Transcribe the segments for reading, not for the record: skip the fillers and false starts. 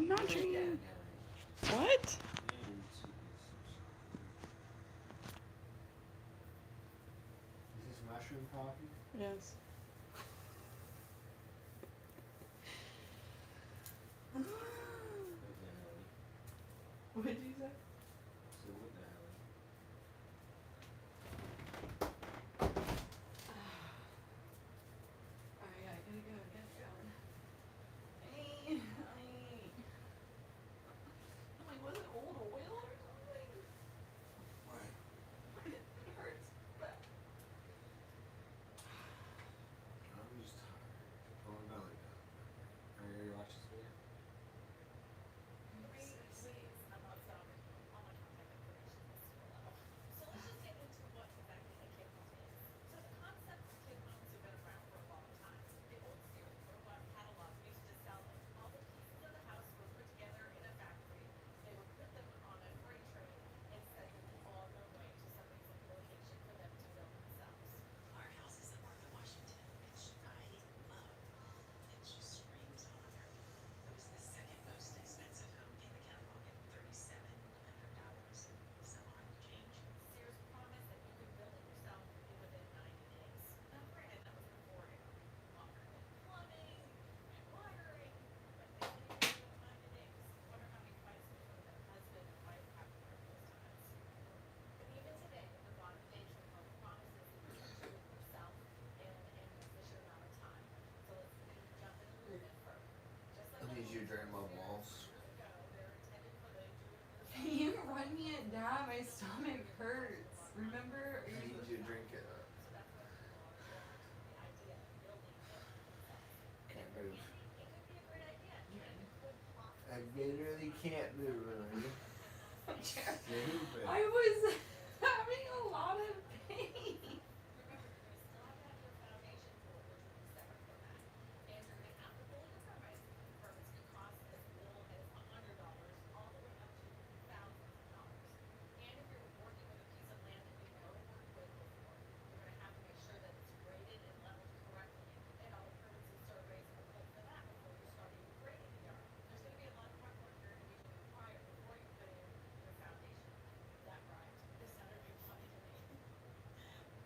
not drinking. What? Is this mushroom coffee? Yes. What did you say? So what the hell? Alright, I gotta go. I'm like, was it old oil or something? What? It hurts bad. I'm just tired. Oh, my belly does. Are you ready to watch this video? I'm not stopping. All my contact information is below. So let's just get into what exactly a kit home is. So the concept of kit homes have been around for a long time. The old Sears robot catalog used to sell them. All the pieces of the house were put together in a factory. They would put them on a freight train and send them all their way to some exit location for them to build themselves. Our house is in Martha, Washington, which I love. It just screams honor. It was the second most expensive home in the catalog at $3,700 and some odd change. Sears promised that you could build it yourself within 90 days. Now, granted, that was before it longer than plumbing and wiring, but they did it in 90 days. Wonder how many fights between the husband and wife happened during those times. But even today, the bottom page report promises that you can do it yourself in an efficient amount of time. So let's jump in a little bit further. Just like I need you to drain my Sears balls. years ago, they're intended for the do-it-yourself. Can you run me it down? My stomach hurts. Remember? I need you to drink it. So that's what people are drawn to, the idea of building it themselves. Can't move. It could be a great idea, and it could I literally can't move. Stupid. I was having a lot of pain. remember, you're going to still have to have your foundation for it, which will be separate from that. And you're going to have to pull your permits. Permits can cost as little as $100 all the way up to thousands of dollars. And if you're working with a piece of land that you've never worked with before, you're going to have to make sure that it's graded and leveled correctly. And all the permits and surveys are pulled for that before you start even grading the yard. There's going to be a lot of hard work you're going to be doing prior before you put in your foundation. That rhymed. This sounded really funny to me.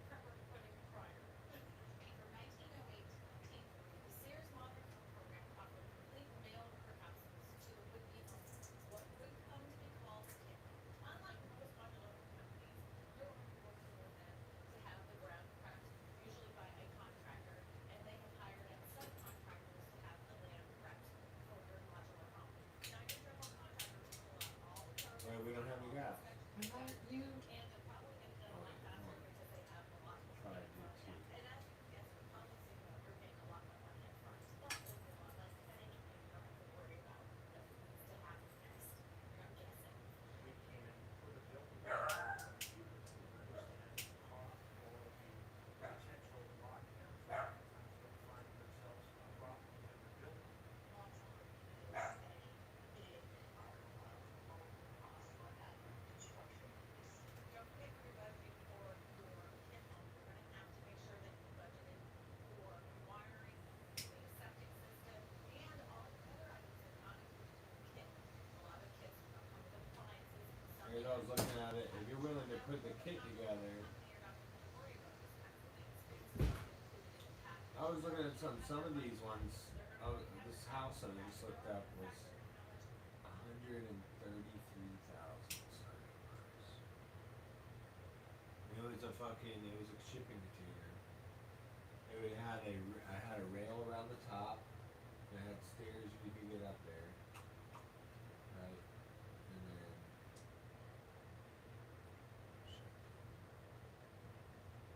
Prep work putting prior. From 1908 to 1940, the Sears Modern Home Program offered complete mail-order houses to the would-be owner, what would come to be called a kit. Unlike most modular home companies, you're only working with them to have the ground prepped, usually by a contractor, and they have hired out subcontractors to have the land prepped for your modular home. Now, your general contractor will pull out all the permits. Wait, we don't have any gas. I thought you. And they're probably going to get a lot faster because they have a lot more Try money to do front two. end. And as you can guess, with public signal, you're paying a lot more money up front. But there'll be a lot less of anything you don't have to worry about that needs to happen next. I'm guessing. We came in for the building. You understand the cost, quality, potential lockdowns. Sometimes they'll find themselves a problem with the building. Lots of it is a big home cost for that construction piece. Don't forget when you're budgeting for your kit home, you're going to have to make sure that you budgeted for wiring, the septic system, and all the other items that are not included in the kit. A lot of kits don't come with appliances. Some Here's I was looking at it. If you're willing to put the kit together, you're not going to worry about those kinds of things because it's included in the package. I was looking at some of these ones. This house I just looked up was $133,000. It was a shipping container. I had a rail around the top. It had stairs you could get up there. Right?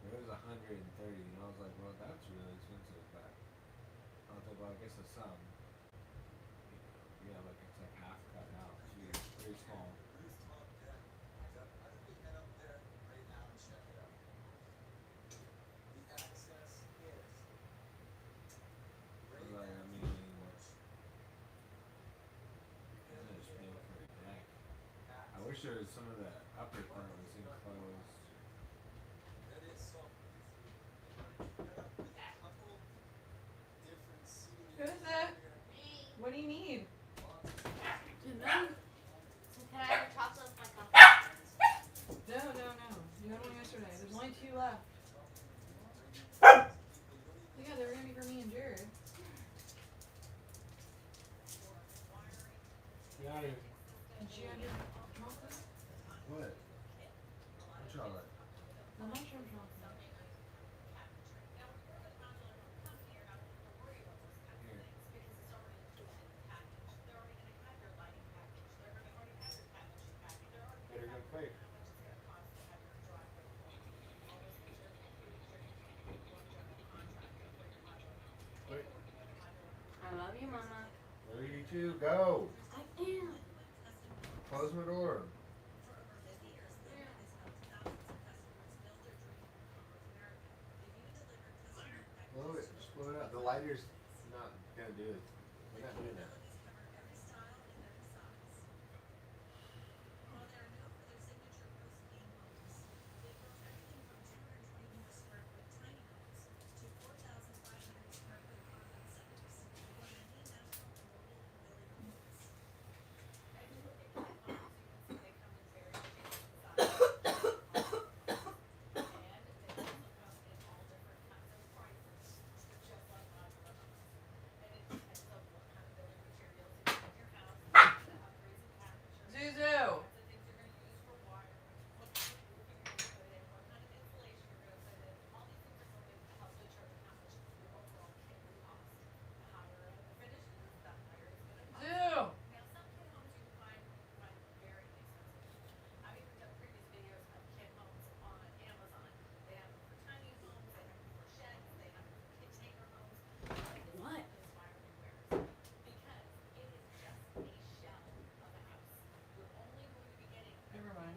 And then it was 130, and I was like, well, that's really expensive, but I was like, well, I guess it's some. Yeah, like it's like half cut out. It's very small. Rooftop deck. Why don't we head up there right now and check it out? The access is right Like, there I to mean, the porch. I'm just paying for a deck. I wish there was some of the upper part was enclosed. That is something. Head up with a couple different seating Who's areas that? here. What do you need? Lots of space No, So can I have your chocolate with my coffee? no, no, no. You had one yesterday. There's only 2 left. Yeah, they were gonna be for me and Jared. Yeah. Did you have your chocolate? What? What chocolate? The mushroom chocolate. Here. Better go quick. Quick. I love you, Mama. Love you too. Go. I am. Close my door. Blow it. Just blow it out. The lighter's not gonna do it. We're not doing that. Zuzu. Zoo. What? Never mind.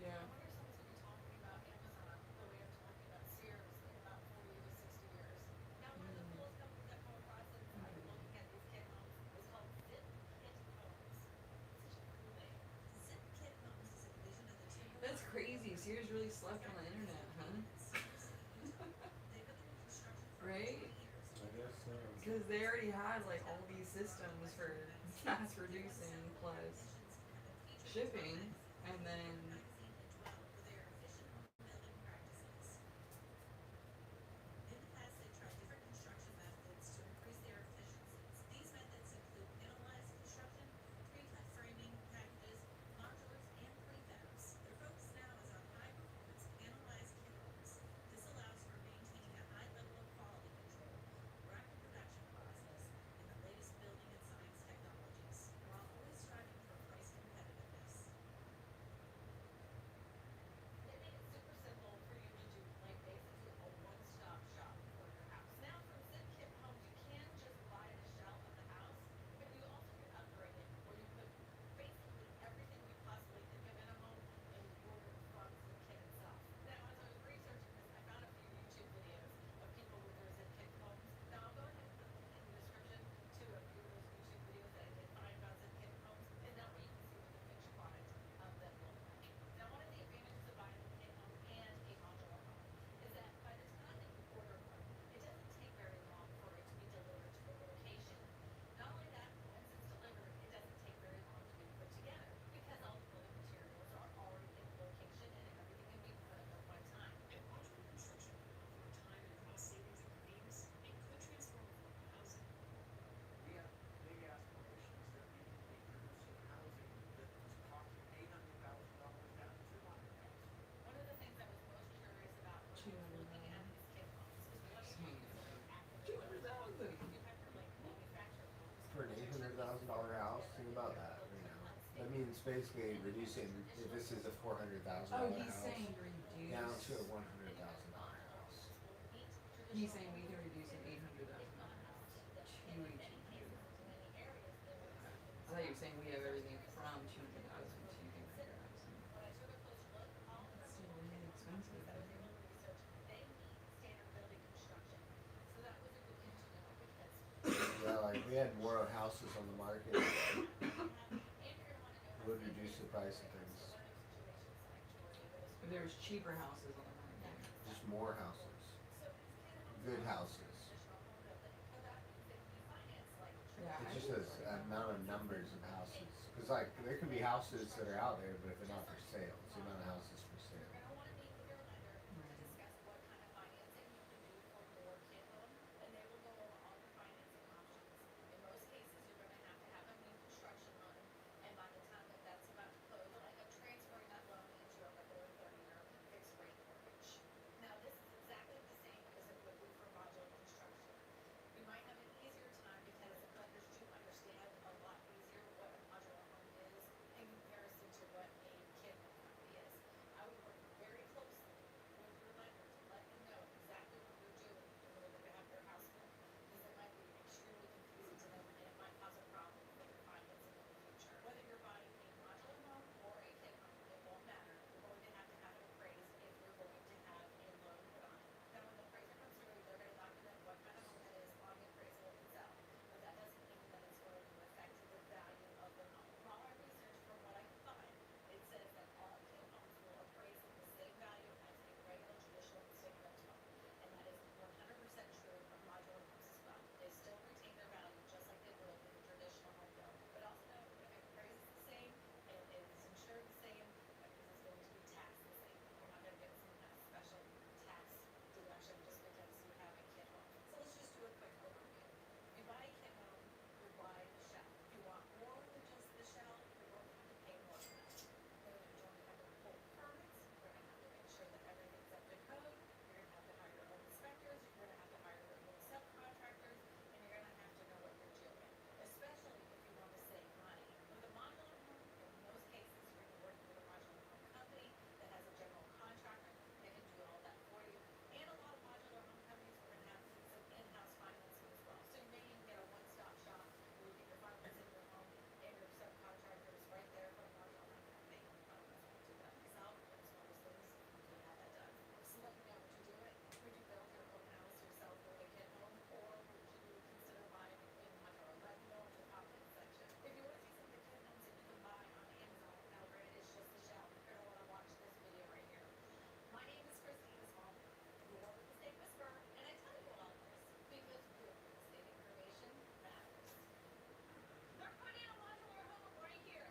Yeah. That's crazy. Sears really slept on the internet, huh? Right? I guess so. Because they already had like all these systems for mass producing plus shipping, and then And modular construction can offer time and cost savings at convenience and could transform affordable housing. We have big aspirations that we can be producing housing that was costing $800,000 down to 200,000. 200,000. 200,000. For an $800,000 house, think about that right now. That means basically reducing. If this is a $400,000 Oh, he's house, saying down reduce. to a $100,000 house. He's saying we can reduce an $800,000 house. you're saying we have everything from 200,000 to 300,000. When I took a closer look, all of That's those still single really family homes expensive, that I was though. able to research, they meet standard building construction. So that was a good thing to know because Yeah, like we had more houses on the market, it and you're gonna want to know how would safe it reduce is the in the price of area. things. So one of those situations like Jordan, there was But there's cheaper houses on the market. that means Just that more multiple. houses. So these kid homes Good are houses. traditional home building, but that means they can be financed like Yeah, It I just think has right an now. amount of numbers of houses. Because, like, there can be houses that are out there, but if they're not for sale, it's the amount of houses for You're sale. gonna wanna meet with your lender to Right. discuss what kind of financing you can do for your kid home, and they will go over all your financing options. In most cases, you're gonna have a new construction loan, and by the time that that's about to close, you'll end up transferring that loan into a regular 30-year fixed rate mortgage. Now, this is exactly the same as it would be for modular construction. You might have an easier time because lenders do understand a lot easier what a modular home is in comparison to what a kid home company is. I would work very closely with your lender to let them know exactly what you're doing in order to have their house built, because it might be extremely confusing to them and it might cause a problem for their financing in the future. Whether you're buying a modular home or a kid home, it won't matter. You're going to have it appraised if you're going to have a loan put on it. Now, when the appraiser comes through, they're going to document what kind of home that is on the appraisal itself, but that doesn't mean that it's going to affect the value of the home. From all our research, from what I could find, it says that all kid homes will appraise at the same value as a regular traditional stick-built home, and that is 100% true of modular homes as well. They still retain their value just like they would in a traditional home built. But also know if it appraises the same, it is insured the same, that means it's going to be taxed the same. You're not going to get some kind of special tax deduction just because you have a kid home. So let's just do a quick overview. If you buy a kid home, you're buying the shell. If you want more than just the shell, you're going to have to pay more for that. Then you're going to have to pull permits, you're going to have to make sure that everything's up to code, you're going to have to hire your own inspectors, you're going to have to hire your own subcontractors, and you're going to have to know what you're doing, especially if you want to save money. With a modular home, in most cases, you're going to be working with a modular home company that has a general contractor that can do all that for you. And a lot of modular home companies are going to have some in-house financing as well. So you may even get a one-stop shop where you get your financing your home and your subcontractors right there from a modular home company. I don't know if I do that myself, but it's one of those things you can have that done. So let me know, would you do it? Would you build your own house yourself with a kid home, or would you consider buying a modular? Let me know in the comments section. If you want to see some of the kid homes that you can buy on Amazon, now granted it's just a shell, you're going to want to watch this video right here. My name is Christine Small, your real estate whisperer, and I tell you all this because your real estate information matters. They're putting in a modular home right here.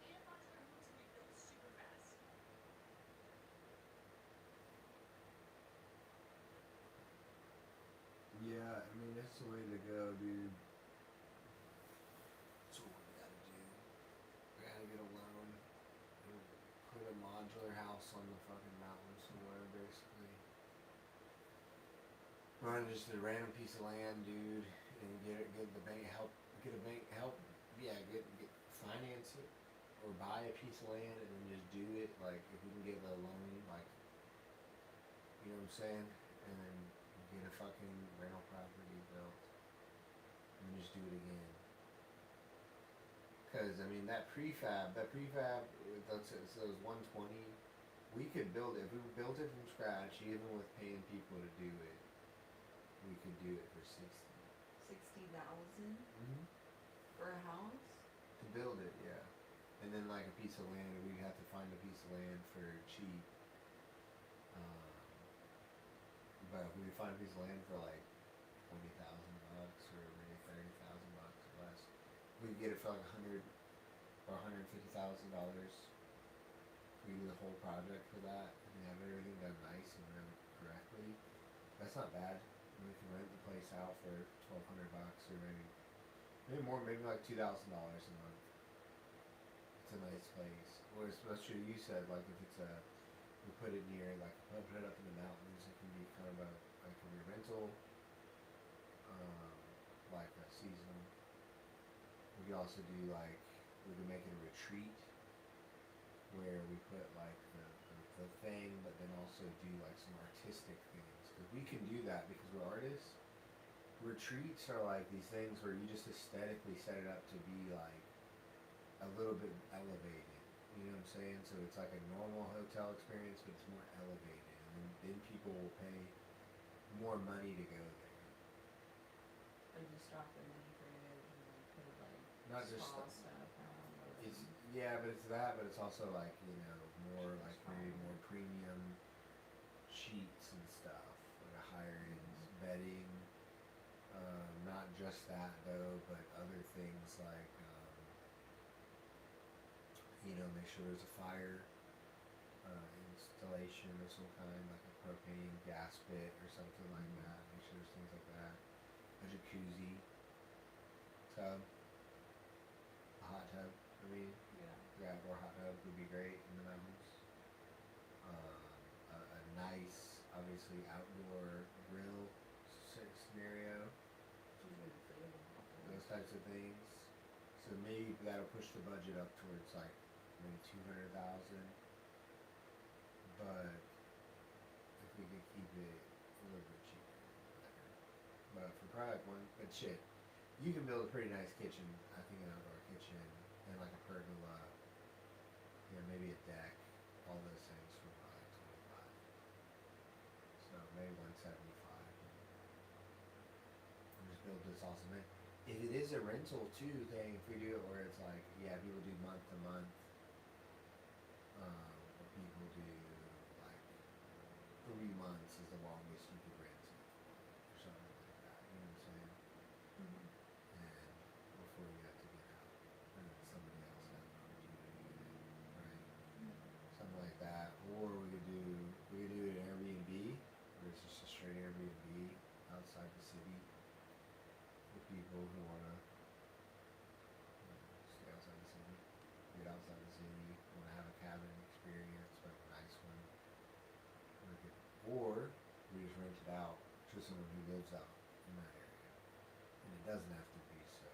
And modular homes can be built super fast. Yeah, I mean, that's the way to go, dude. That's what we gotta do. We gotta get a loan and put a modular house on the fucking mountain somewhere, basically. Run just a random piece of land, dude, and get the bank help, finance it, or buy a piece of land and then just do it. Like if we can get a loan, like, you know what I'm saying, and then get a fucking rental property built, and then just do it again. Cause I mean that prefab, that's it says 120. We could build it if we built it from scratch, even with paying people to do it. We could do it for 60. 60,000 Mm-hmm. for a house? To build it, yeah. And then like a piece of land, we'd have to find a piece of land for cheap. But if we could find a piece of land for like $20,000 or maybe $30,000 or less, we could get it for like $100,000 or $150,000. We do the whole project for that and have everything done nice and run it correctly. That's not bad. And we can rent the place out for $1,200 or maybe more, maybe like $2,000 a month. It's a nice place. Or especially you said, like if it's we put it near, like put it up in the mountains, it can be kind of like a rental, like a seasonal. We could also do like, we could make it a retreat where we put like the thing, but then also do like some artistic things. Because we can do that because we're artists. Retreats are like these things where you just aesthetically set it up to be like a little bit elevated. You know what I'm saying? So it's like a normal hotel experience, but it's more elevated, and then people will pay more money to go there. Like you stop the mini fridge and like put like Not just spa stuff. stuff out. It's yeah, but it's that, but it's also like more like maybe more premium sheets and stuff, like a higher end bedding. Not just that though, but other things like make sure there's a fire installation of some kind, like a propane gas pit or something like that. Make sure there's things like that. A jacuzzi, tub, a hot tub. I mean, Yeah. or hot tub would be great in the mountains. A nice, obviously outdoor grill scenario. Those types of things. So maybe that'll push the budget up towards like maybe 200,000. But if we could keep it a little bit cheaper, better. But for probably one, but shit, you can build a pretty nice kitchen. I think an outdoor kitchen and like a pergola, maybe a deck, all those things for probably like 25. So maybe 175. And just build this awesome thing. If it is a rental too thing, if we do it where it's like, people do month to month, or people do like 3 months is the longest you could rent it or something like that. You know what I'm saying? Mm-hmm. And before you have to get out, and then somebody else has an opportunity to get in, right? Something like that. Or we could do an Airbnb, where it's just a straight Airbnb outside the city for people who wanna stay outside the city, get outside the city, wanna have a cabin experience, like a nice one. Or we just rent it out to someone who lives out in that area. And it doesn't have to be so.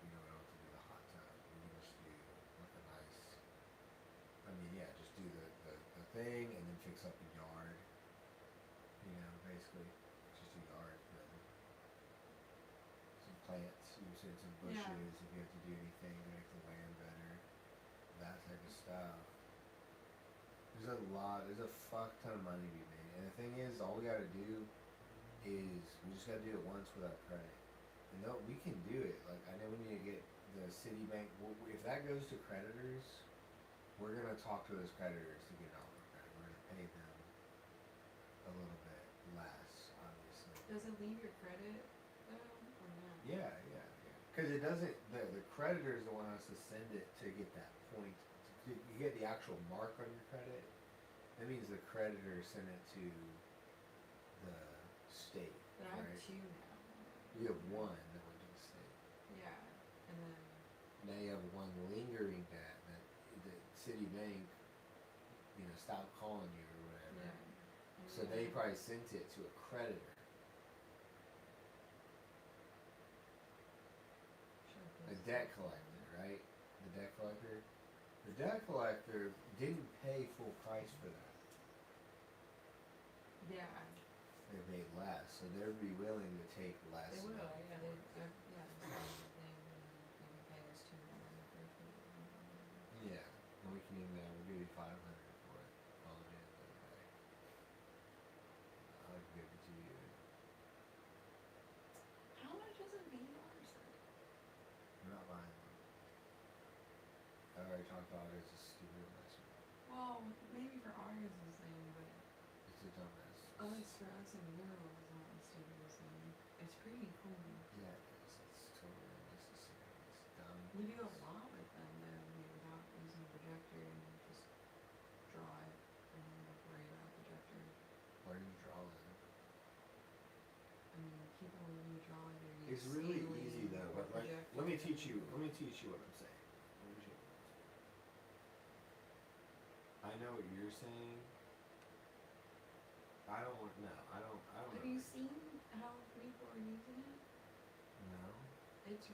We don't have to do the hot tub. We can just do like a nice. Just do the thing and then fix up the yard. Basically, just do yard. Some plants. You said some bushes. Yeah. If you have to do anything to make the land better, that type of stuff. There's a fuck ton of money to be made. And the thing is, all we gotta do is, we just gotta do it once with our credit. And we can do it. Like, I know we need to get the Citibank, if that goes to creditors, we're gonna talk to those creditors to get all the credit. We're gonna pay them a little bit less, obviously. Does it leave your credit though, or not? Yeah. Because it doesn't, the creditor is the one who has to send it to get that point. You get the actual mark on your credit. That means the creditor sent it to the state. But I have right? 2 now. You have one that went to the state. Yeah, and then Now you have one lingering debt that the Citibank, stopped calling you or whatever. yeah. So they probably sent it to a creditor. A debt collector, right? The debt collector. The debt collector didn't pay full price for that. Yeah, They paid less, so they'd be willing to take less. they will. money Yeah, for they. it. Yeah, that's the thing. You can pay us $200. Yeah, and we can even we'll give you 500 for it. All the day the other day. I'll give it to you. How much is a VR set? I'm not buying one. I already talked about it. It's a stupid investment. Well, maybe for August's thing, but It's a dumbass. at least for us in Europe, it's not the stupidest thing. It's pretty cool. Yeah, it is. It's totally unnecessary. It's dumb. We do a lot with them though, without using a projector and just draw it and then not worry about a projector. Why do you draw them? I mean, people when you draw either use It's really scaling easy though. or But like, projector. let me teach you what I'm saying. Let me teach you what I'm saying. I know what you're saying. I don't know. Have you seen how people are using it? No. It's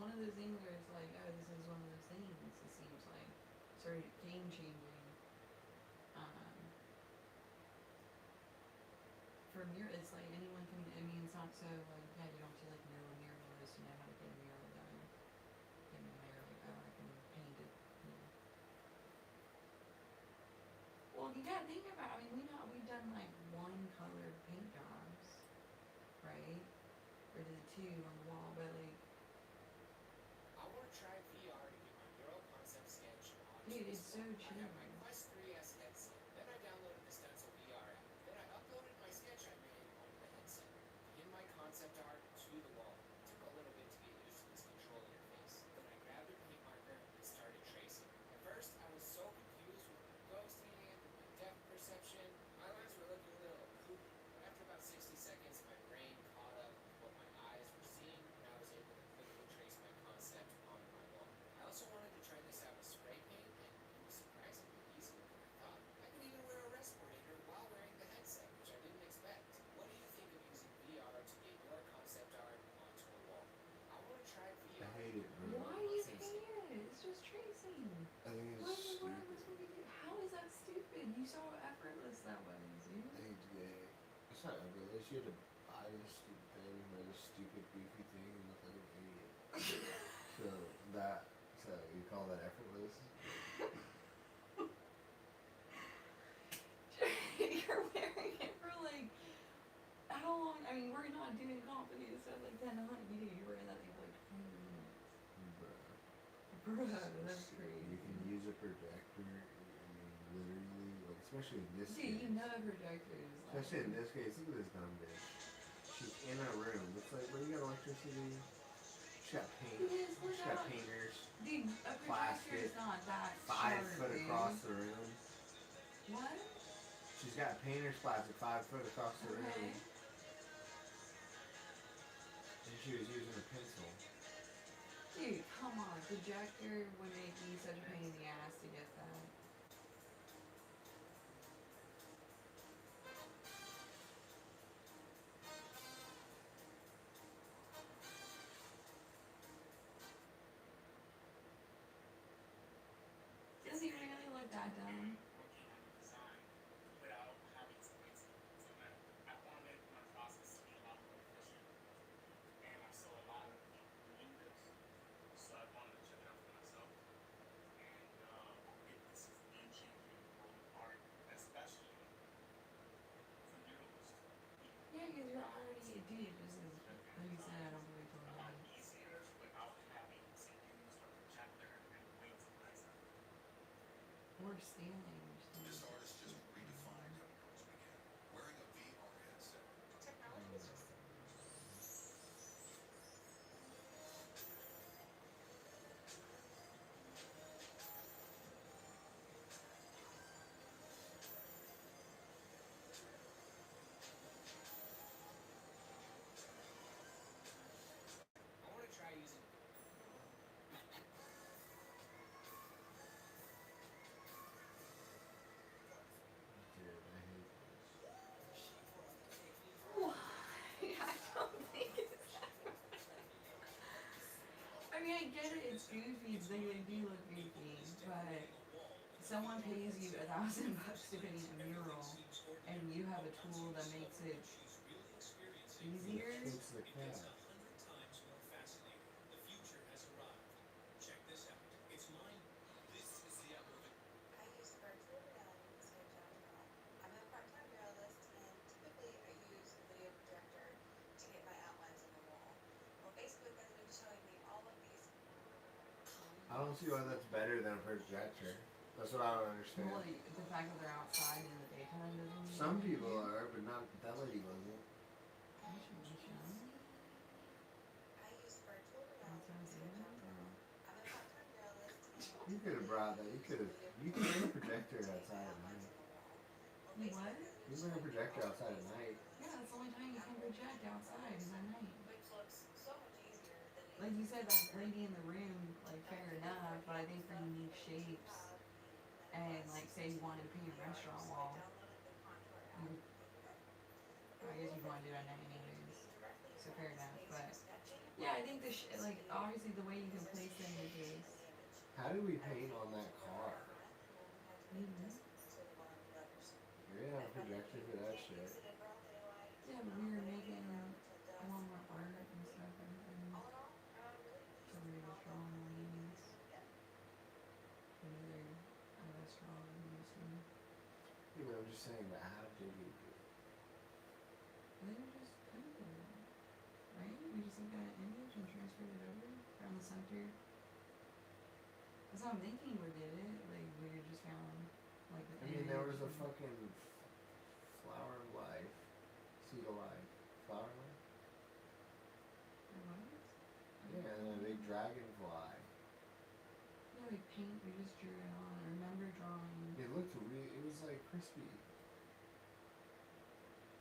one of those things where it's like, oh, this is one of those things, it seems like. Sort of game changing. For mirror, it's like anyone can, it's not so like, yeah, you don't have to like know a mirrorless, you know how to get a mirror done. Get a mirror, like, oh, I you gotta think about. I mean, we've done like one color paint jobs, right? Or did it two on the wall, but like, I want to try VR to get my neural concept sketch onto dude, this it's so wall. I chill. have my Quest 3S headset. Then I downloaded the Stencil VR app. Then I uploaded my sketch I made onto the headset. Pinned my concept art to the wall. It took a little bit to get used to this control interface. Then I grabbed a paint marker and started tracing. At first, I was so confused with my ghost hand and my depth perception. My lines were looking a little poopy. But after about 60 seconds, my brain caught up with what my eyes were seeing, and I was able to quickly trace my concept on my wall. I also wanted to try this out with spray paint, and it was surprisingly easy than I thought. I could even wear a respirator while wearing the headset, which I didn't expect. What do you think of using VR to get your concept art onto a wall? I want to try VR. I hate it, bro. Why do you hate it? It's just tracing. I think What it's am I stupid. supposed to do? How is that stupid? You saw how effortless that was, dude. I think it's gay. It's not ugly. At least you had to buy this stupid thing and wear this stupid goofy thing and look like an idiot. So you call that effortless? You're wearing it for like how long? I mean, we're not doing complicated stuff like 10 to 100. You're wearing that thing for like 20 minutes. Bruh. Bruh, that's crazy. You can use a projector. I mean, literally, like especially in this Dude, case. you know projector is like. Especially in this case, look at this dumb bitch. She's in a room. It's like, where you got electricity? She's got paint. She's got painters. Dude, a projector Plastic, is not that 5 sharp, foot dude. across the room. What? She's got painter's plastic 5 foot across the room. Okay. And she was using a pencil. Dude, come on. Projector would make me such a pain in the ass to get that. Does he really look that dumb? Looking at the design without having to wait so I wanted my process to be a lot more efficient. And I saw a lot of people doing this, so I wanted to check it out for myself. And this is game changing in the world of art, especially for muralists. Yeah, because you're already a dude. Just as, like you said, I don't really A totally lot like. easier without having to use a projector and wait for myself. Or stealing. This artist just redefined how murals begin, wearing a VR headset. Technology is just I want to try using. Dude, I hate this. Why? I don't think it's that. I mean, I get it. It's goofy. They do look goofy, but someone pays you $1,000 to paint a mural, and you have a tool that makes it easier. It's the cat. I use virtual reality to sketch out a mural. I'm a part-time muralist, and typically I use a video projector to get my outlines on the wall. Well, Facebook has been showing me all of these. I don't see why that's better than a projector. That's what I don't understand. Well, the fact that they're outside in the daytime doesn't mean. Some people are, but not that lady wasn't. I use virtual reality to sketch out a mural. I'm a part-time muralist, and You could have brought that. You could bring a projector outside at night. You what? You bring a projector outside at night. Yeah, that's the only time you can project outside is at night. which looks so much easier than it Like you said, that lady in the room, like fair enough, but I think for unique shapes, and like say you wanted to paint a restaurant wall, you would, I guess you'd want to do it at night anyways, so fair enough, but yeah, I think like obviously the way you can place it in the case. How do we paint on that car? Mhm. You're gonna have a projector for that shit. Yeah, but we were making a lot more art and stuff and everything, so we were just drawing on these. Another restaurant, obviously. transferred it over from the center. That's what I'm thinking we did it. Like we just found like the I mean, there was image a and- fucking flower of life, seed of life, flower of life. There was? Yeah, and then a big dragonfly. Yeah, we just drew it on. I remember drawing. It looked it was like crispy.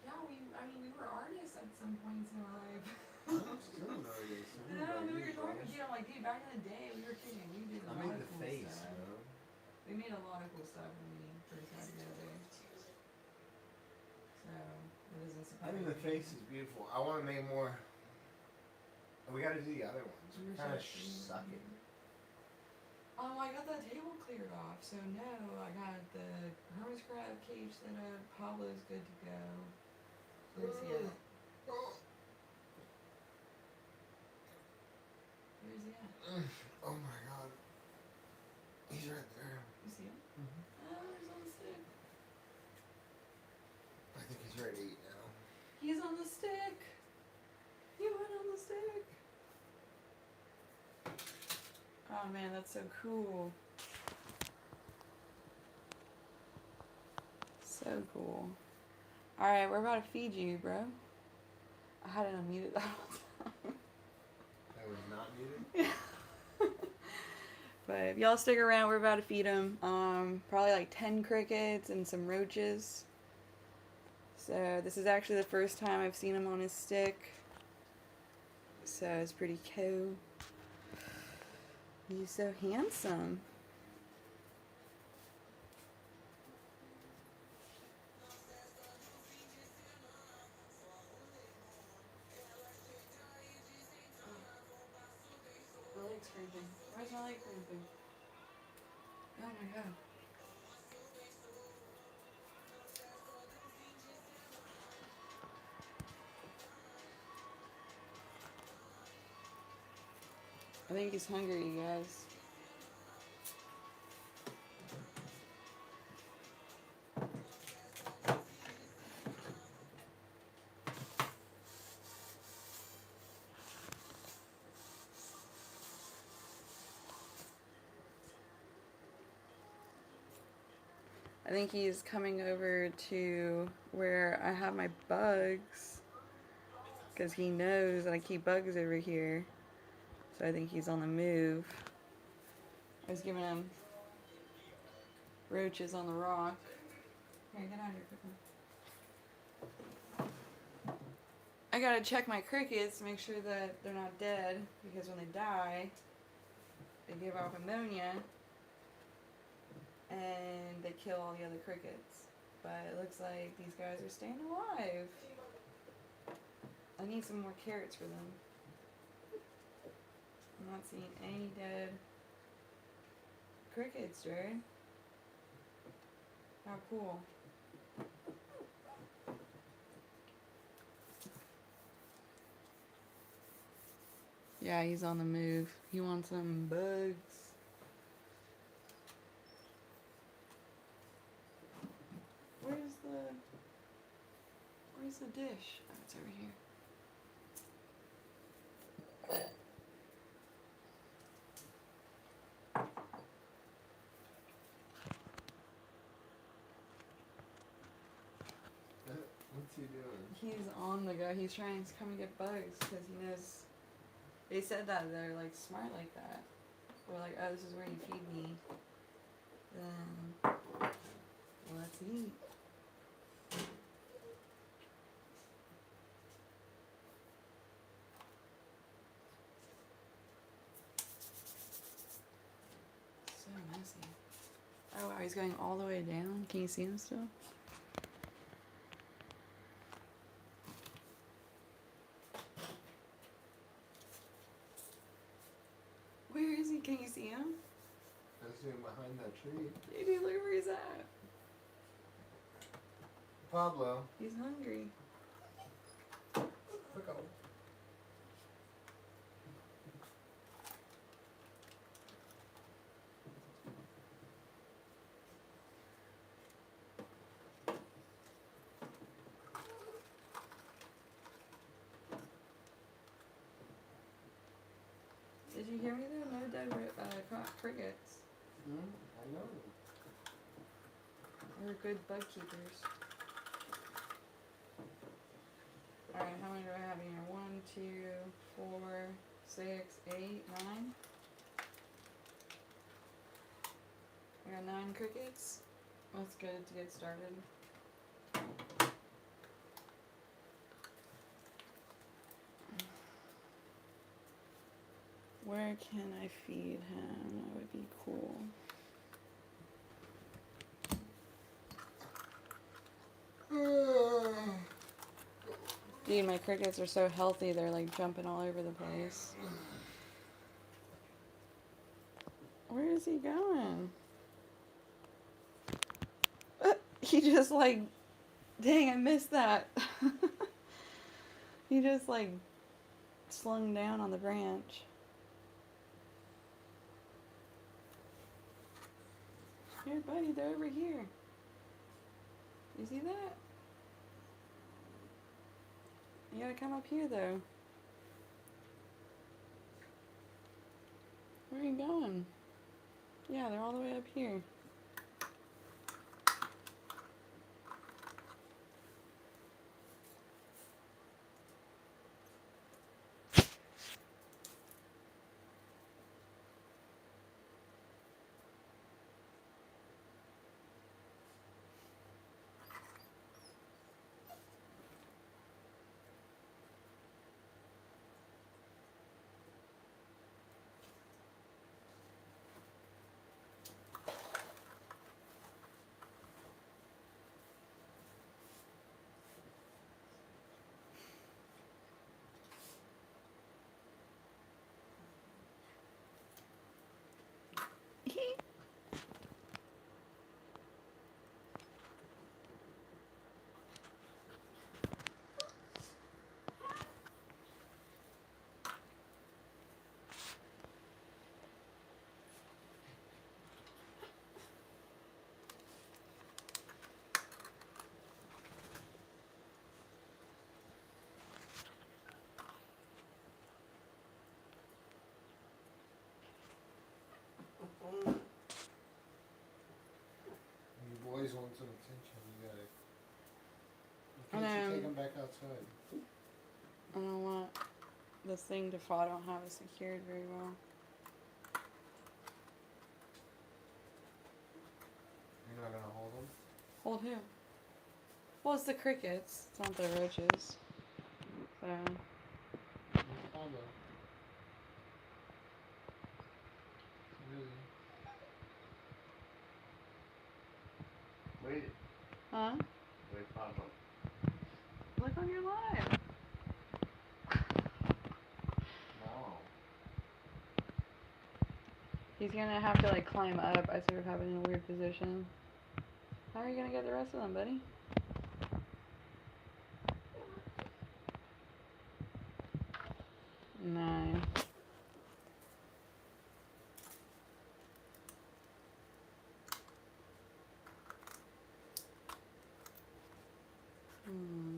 Yeah, I mean, we were artists at some points in our life. I'm still an artist. I'm No, about we you, were bro. talking, I'm like, dude, back in the day, we were kidding. We did a I lot made of the cool face, stuff. bro. We made a lot of cool stuff when we first got together. So, it doesn't I surprise think the me. face is beautiful. I want to make more. We got to do the other ones. We were Kind of so suck it. I got that table cleared off, so no, I got the hermit's crab cage set up. Pablo's good to go. Where's he at? Where's he at? Oh my god. He's right there. You see him? Mhm. Oh, he's on the stick. I think he's ready to eat now. He's on the stick. He went on the stick. Oh man, that's so cool. So cool. Alright, we're about to feed you, bro. I had it unmuted that whole time. That was not muted? But if y'all stick around, we're about to feed him. Probably like 10 crickets and some roaches. So this is actually the first time I've seen him on his stick. So it's pretty cool. He's so handsome. My leg's cramping. Why is my leg cramping? Oh my god. I think he's hungry, you guys. I think he's coming over to where I have my bugs. Because he knows that I keep bugs over here. So I think he's on the move. I was giving him roaches on the rock. Here, get out of here quickly. I gotta check my crickets to make sure that they're not dead. Because when they die, they give off ammonia. And they kill all the other crickets. But it looks like these guys are staying alive. I need some more carrots for them. I'm not seeing any dead crickets, Jared. How cool. Yeah, he's on the move. He wants some bugs. Where's the dish? Oh, it's over here. What's he doing? He's on the go. He's trying to come and get bugs because he knows. They said that they're like smart like that. We're like, oh, this is where you feed me. Then let's eat. So messy. Oh wow, he's going all the way down. Can you see him still? Where is he? Can you see him? I see him behind that tree. Baby, look where he's at. Pablo. He's hungry. Look out. Did you hear me though? No dead crickets. I know. We're good bug keepers. Alright, how many do I have in here? 1, 2, 4, 6, 8, 9. I got 9 crickets. That's good to get started. Where can I feed him? That would be cool. Dude, my crickets are so healthy, they're like jumping all over the place. Where is he going? He just like, dang, I missed that. He just like slung down on the branch. Here, buddy, they're over here. You see that? You gotta come up here though. Where are you going? Yeah, they're all the way up here. You boys want some attention. You gotta. I Can't you know. take them back outside? I don't want this thing to fall. I don't have it secured very well. You're not gonna hold them? Hold who? Well, it's the crickets. It's not the roaches. So. Pablo. Really? Wait, Huh? wait, Pablo. Look on your live. No. He's gonna have to like climb up. I sort of have it in a weird position. How are you gonna get the rest of them, buddy? No. Hmm.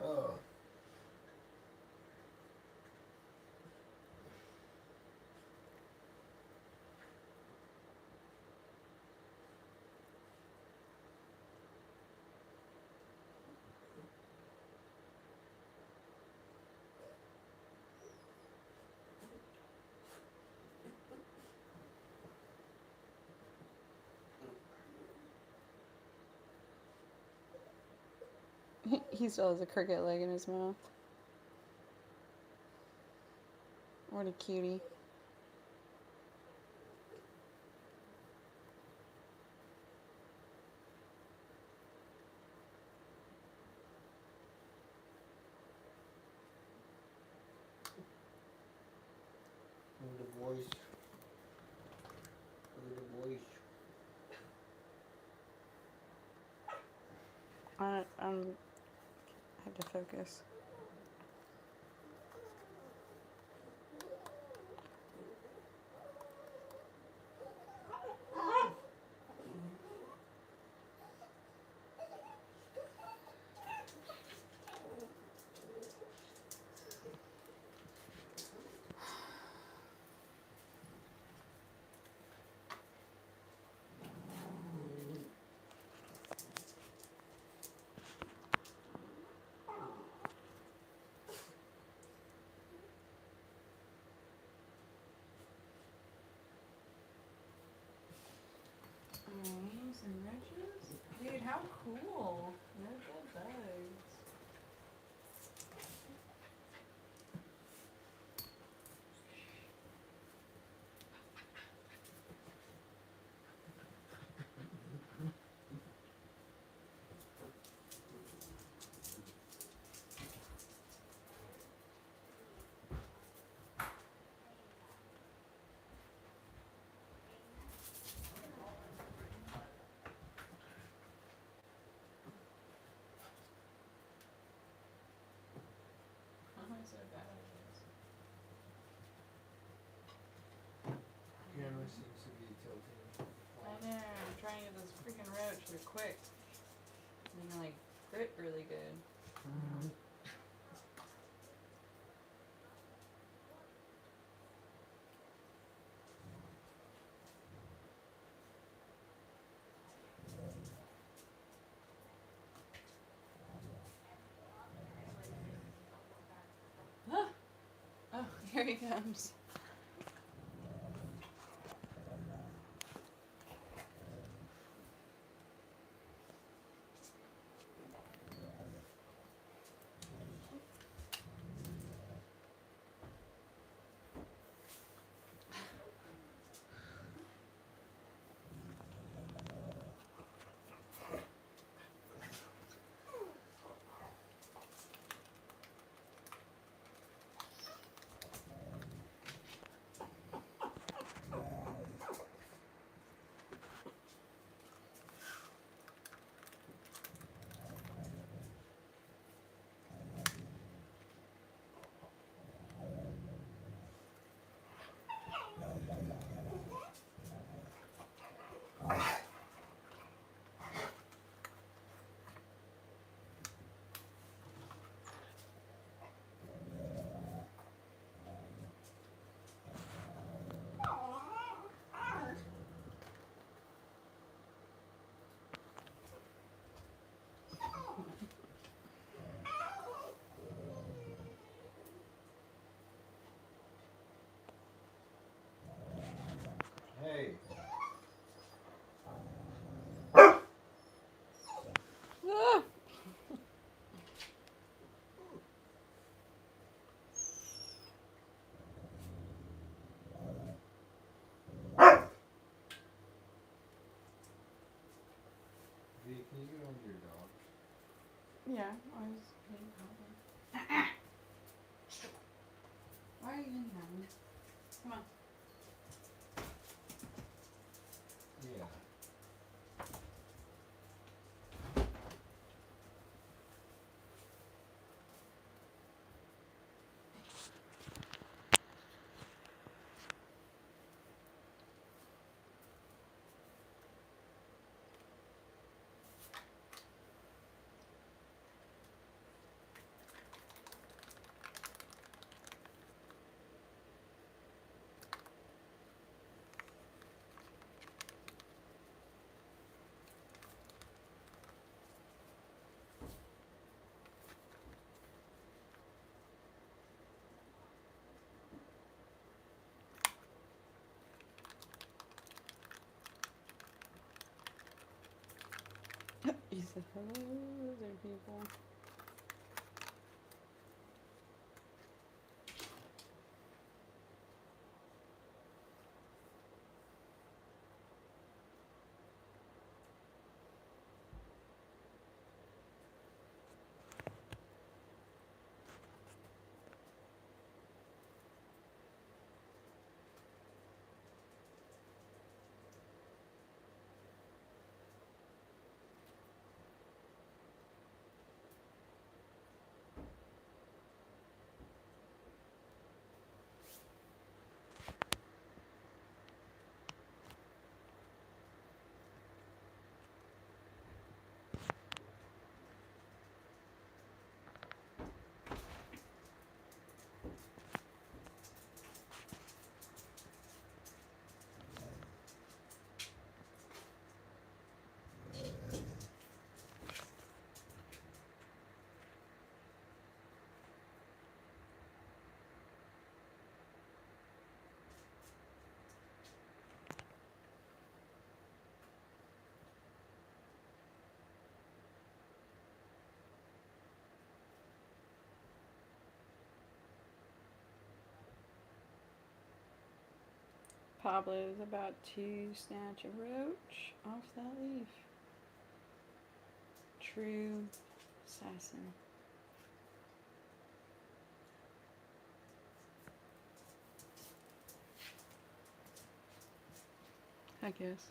Oh. He still has a cricket leg in his mouth. What a cutie. Look at the boys. Look at the boys. I have to focus. so bad it is. Camera seems to be tilting. I know, I'm trying to get this freaking roach, they're quick. And they can like grip really good. Ah! Oh, here he comes. Hey. Ah! V, can you get on your dog? Yeah, I was getting Pablo. Why are you in here? Come on. Yeah. He said, hello there, people. Pablo is about to snatch a roach off that leaf. True assassin. I guess.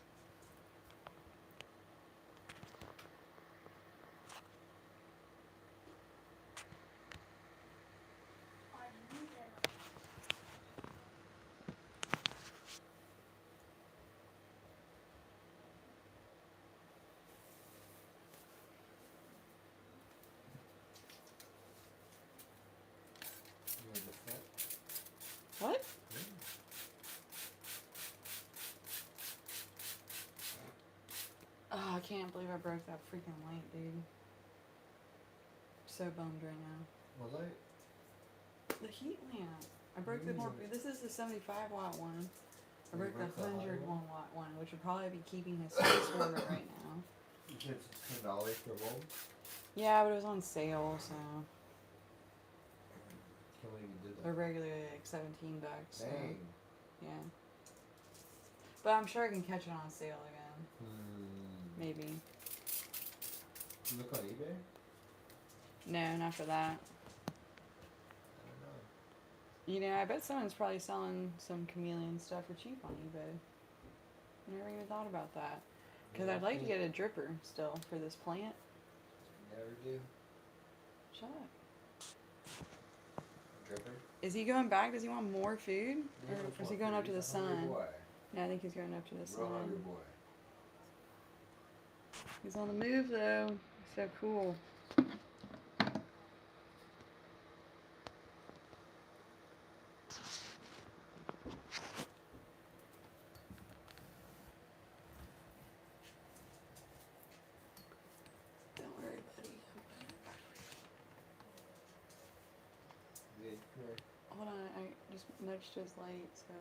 can't believe I broke that freaking light, dude. So bummed right now. Was I? The heat lamp. I broke the more. This is the 75 watt one. I You broke the broke the higher 100 one? watt one, which would probably be keeping his space warmer right now. You said it's $10 for a bulb? Yeah, but it was on sale, so Can't believe you did they're that. regularly like $17. So, Dang. yeah. But I'm sure I can catch it on sale again. Maybe. You look on eBay? No, not for that. I don't know. You know, I bet someone's probably selling some chameleon stuff for cheap on eBay. Never even thought about that. Because I'd like to get a dripper still for this plant. Never do. Shut up. Dripper? Is he going back? Does he want more food? Yeah, Or which is he one? going up to the He's a hungry sun? boy. Yeah, I think he's going up to the Real hungry sun. boy. He's on the move though. So cool. Don't worry, buddy. Yeah, come here. Hold on, I just nudged his light, so.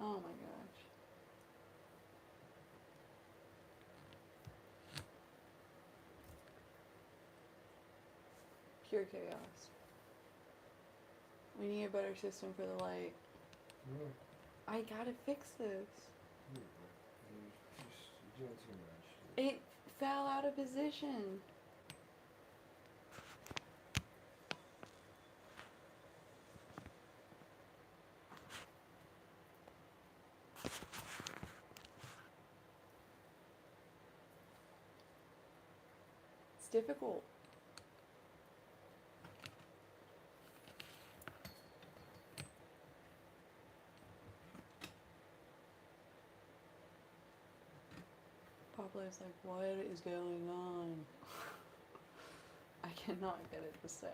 Oh my gosh. Pure chaos. We need a better system for the light. Come here. I gotta fix this. Come here, boy. You're doing too much. It fell out of position. It's difficult. Pablo's like, what is going on? I cannot get it to stay.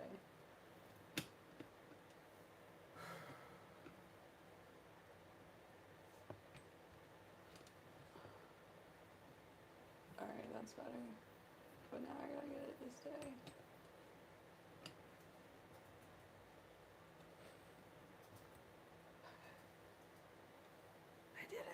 Alright, that's better. But now I gotta get it to stay. I did it.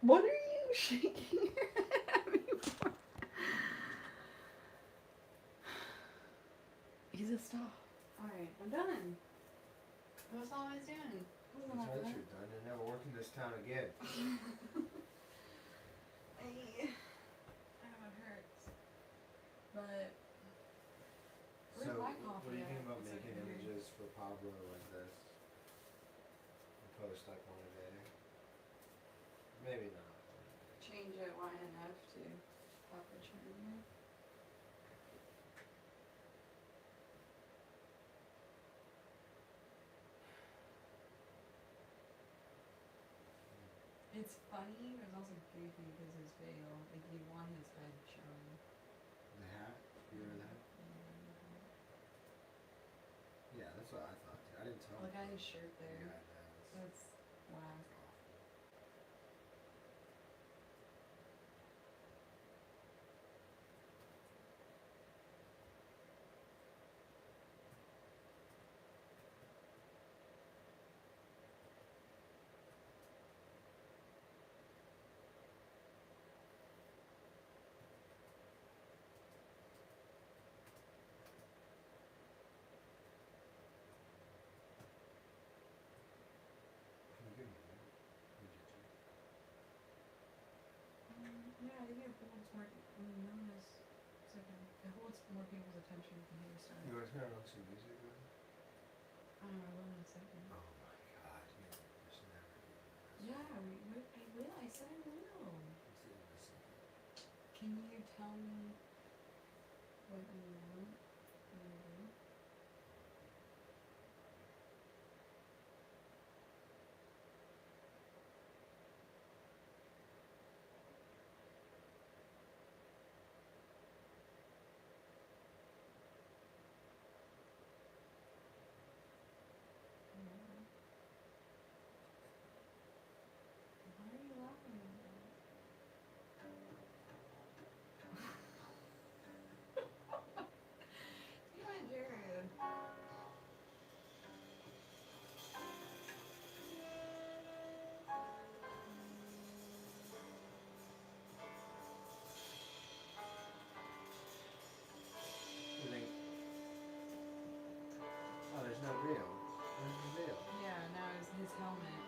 What are you shaking your head at me for? He's a stop. Alright, I'm done. That's all I was doing. Wasn't That's that right, bad? you're done. You'll never work in this town again. I know it hurts. But where's So, my what coffee do you at? think about It's making over here. images for Pablo like this? And post like one a day? Maybe not. Change it YNF to Papa Charlie. It's funny, but it's also goofy because his veil. Like you want his head showing. The hat? You wear that? Yeah, that's what I thought too. I didn't tell Look him. at his shirt there. Yeah, that's That's whack. awful. Can you give me that? Let me get you. Yeah, I think it holds more. Known as second. It holds more people's attention than hairstyle. You want to turn on some music, man? I don't know. Hold on a second. Oh my god, you just never do that. Yeah, I will. I said I will. Let's see if I see it. Can you tell me what you want me to do? Why are you laughing at that? Damn it, Jared. You think? Oh, there's no veil. Where's the veil? Yeah, now it's his helmet.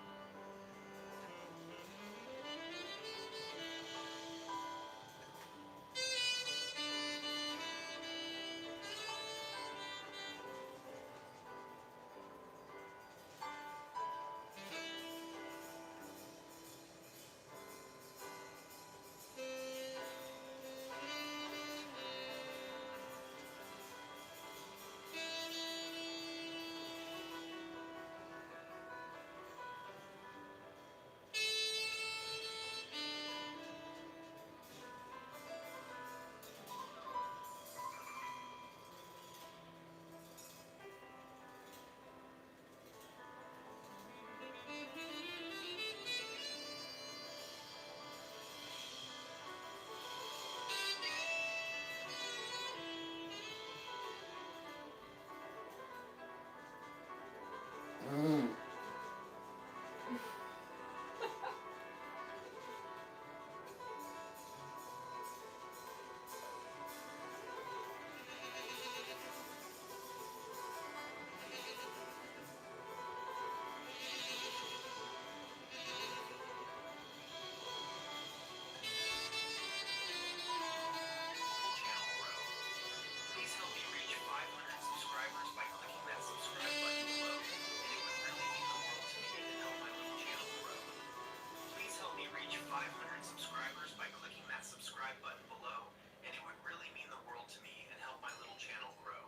Channel grow. Please help me reach 500 subscribers by clicking that subscribe button below, and it would really mean the world to me and help my little channel grow. Please help me reach 500 subscribers by clicking that subscribe button below, and it would really mean the world to me and help my little channel grow.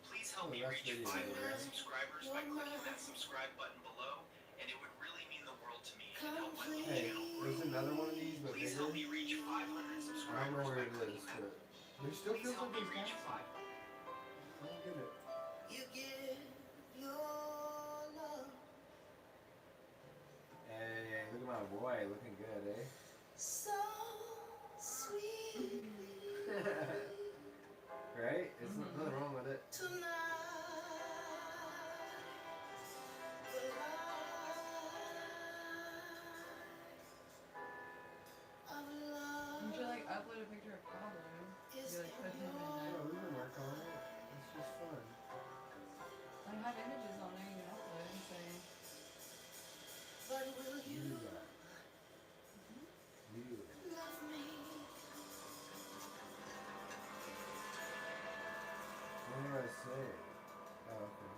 Please help Oh, me that's reach video, 500 right? subscribers by clicking that subscribe button below, and it would really mean the world to me and help my little Hey, channel grow. there's another one of these, but Please bigger. help me reach 500 I don't know subscribers where by it clicking is, that. but it still Please feels help like me it's reach passing. 5. I don't get it. You give your love Hey, look at my boy, looking good, eh? so sweet Right? It's nothing wrong with it. tonight. The light of You should like love upload a picture of Pablo. is You like put in him in Oh, there. we can work on it. It's just fun. Like have images on there you can upload and say. But will you You got you. love me? What do I say? Oh, okay.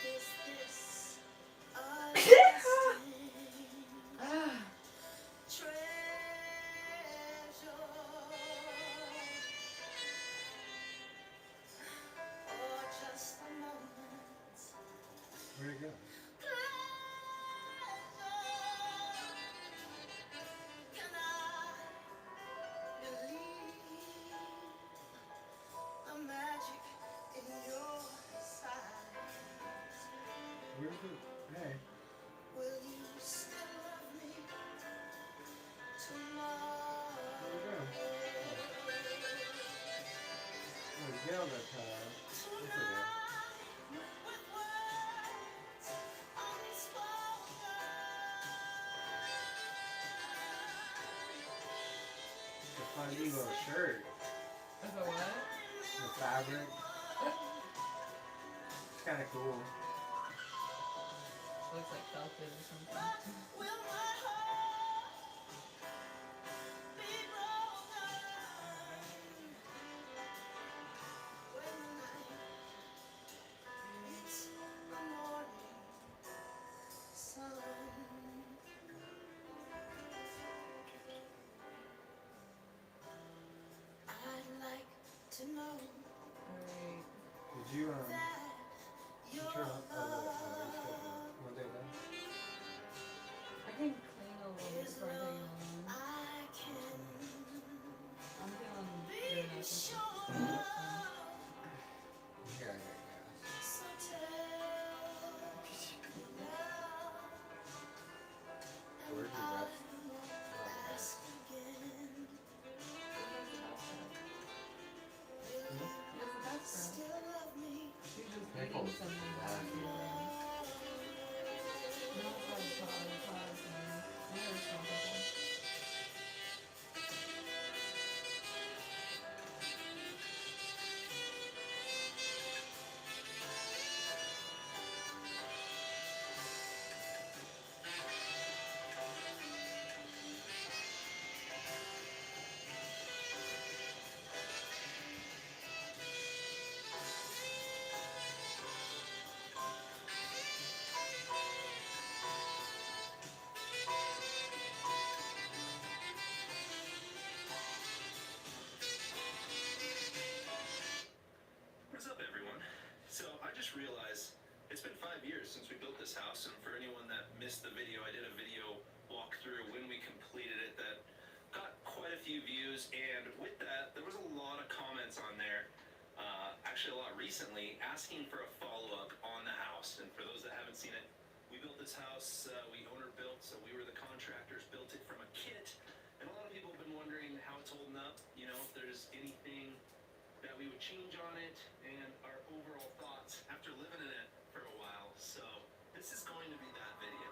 Is this a lasting treasure, or just a moment? Where'd it go? Can I believe the magic in your sight? Where's it? Hey. Will you still love me tomorrow? Where'd it go? Oh, the Gail got cut off. That's okay. With words unspoken. It's a fun little shirt. That's a what? The fabric. It's kind of cool. looks like felted or something. Will my heart be broken when the night meets the morning sun? I'd like to know Alright. Did you that you your turn on the love when they're done? I can clean a little bit is before I take love it on. I can I'm feeling be good enough. This is sure fine. of. Yeah, I got gas. So tell me now, Where'd and your I reps? won't ask again. Who has the best rep? Will Hmm? Who has the you best rep? still love me? You're just Nickel eating is something bad. nasty, bro. No, pause, man. I never smell purple. What's up, everyone? So I just realized it's been 5 years since we built this house, and for anyone that missed the video, I did a video walkthrough when we completed it that got quite a few views, and with that, there was a lot of comments on there, actually a lot recently, asking for a follow-up on the house. And for those that haven't seen it, we built this house, we owner built, so we were the contractors, built it from a kit, and a lot of people have been wondering how it's holding up, you know, if there's anything that we would change on it, and our overall thoughts after living in it for a while. So this is going to be that video.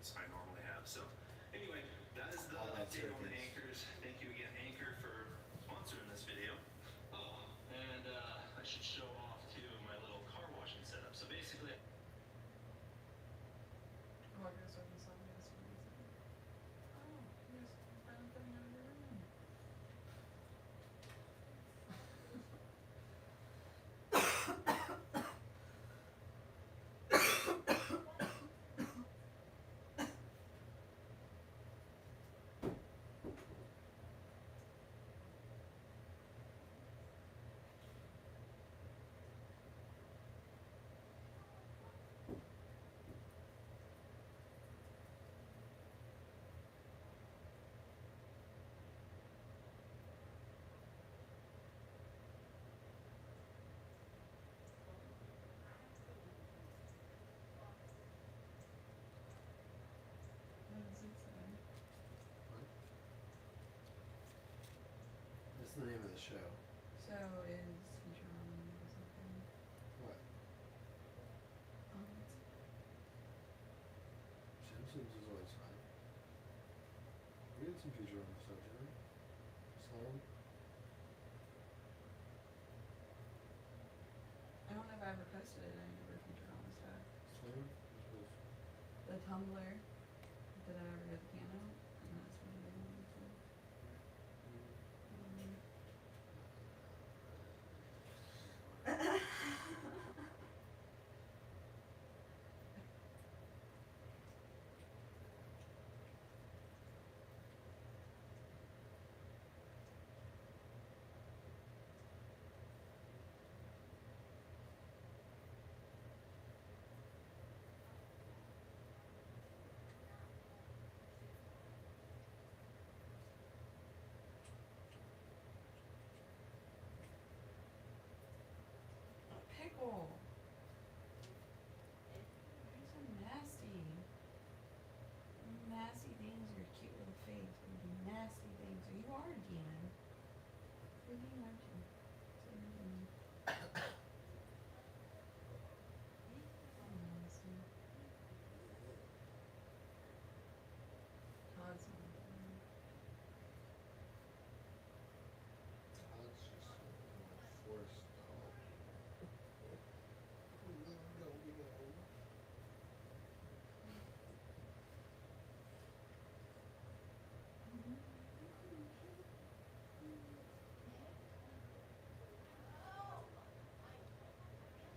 as I normally have. So anyway, that is the All that update on the circuits. anchors. Thank you again, Anchor, for sponsoring this video. Oh, and I should show off too my little car washing setup. So basically, Oh, I guess I can sell this for reason. Oh, here's finally coming out of your room. What does it say? That's the name of the show. So is Futurama or something? What? It's Simpsons is always fun. We had some Futurama stuff, didn't we? Some. I don't know if I ever posted any of our Futurama stuff. Some. Which was The Tumblr. Did I ever get the piano? And that's what they wanted to. A pickle. You're so nasty. Nasty things, your cute little face. You do nasty things. So you are a demon. You're a demon, aren't you? So you're a demon. Nasty. Todd's not a demon. Todd's just a forced dog. No.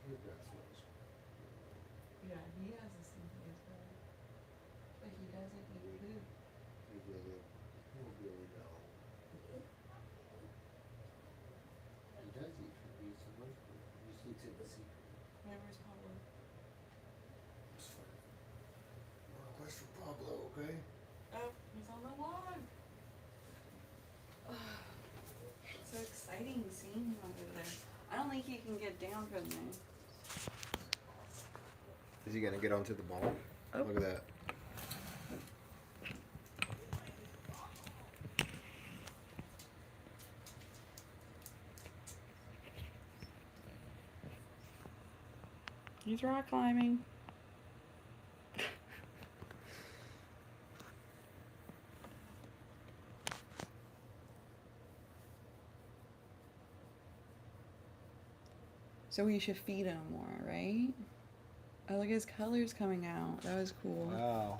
He regrets those. Yeah, he has the stinkiest breath. But he doesn't eat poop. He really don't. He does eat food. He eats so much food. He just eats it in secret. Where's Pablo? It's fine. No request for Pablo, okay? Oh, he's on the lawn. So exciting seeing him over there. I don't think he can get down from there. Is he gonna get onto the ball? Oh. Look at that. He's rock climbing. So we should feed him more, right? Oh, look at his colors coming out. That was cool. Wow.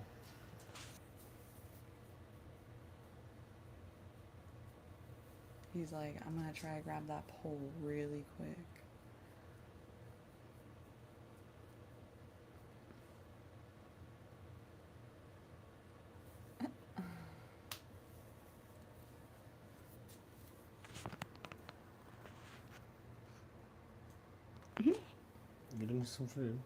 He's like, I'm gonna try to grab that pole really quick. Get him some food.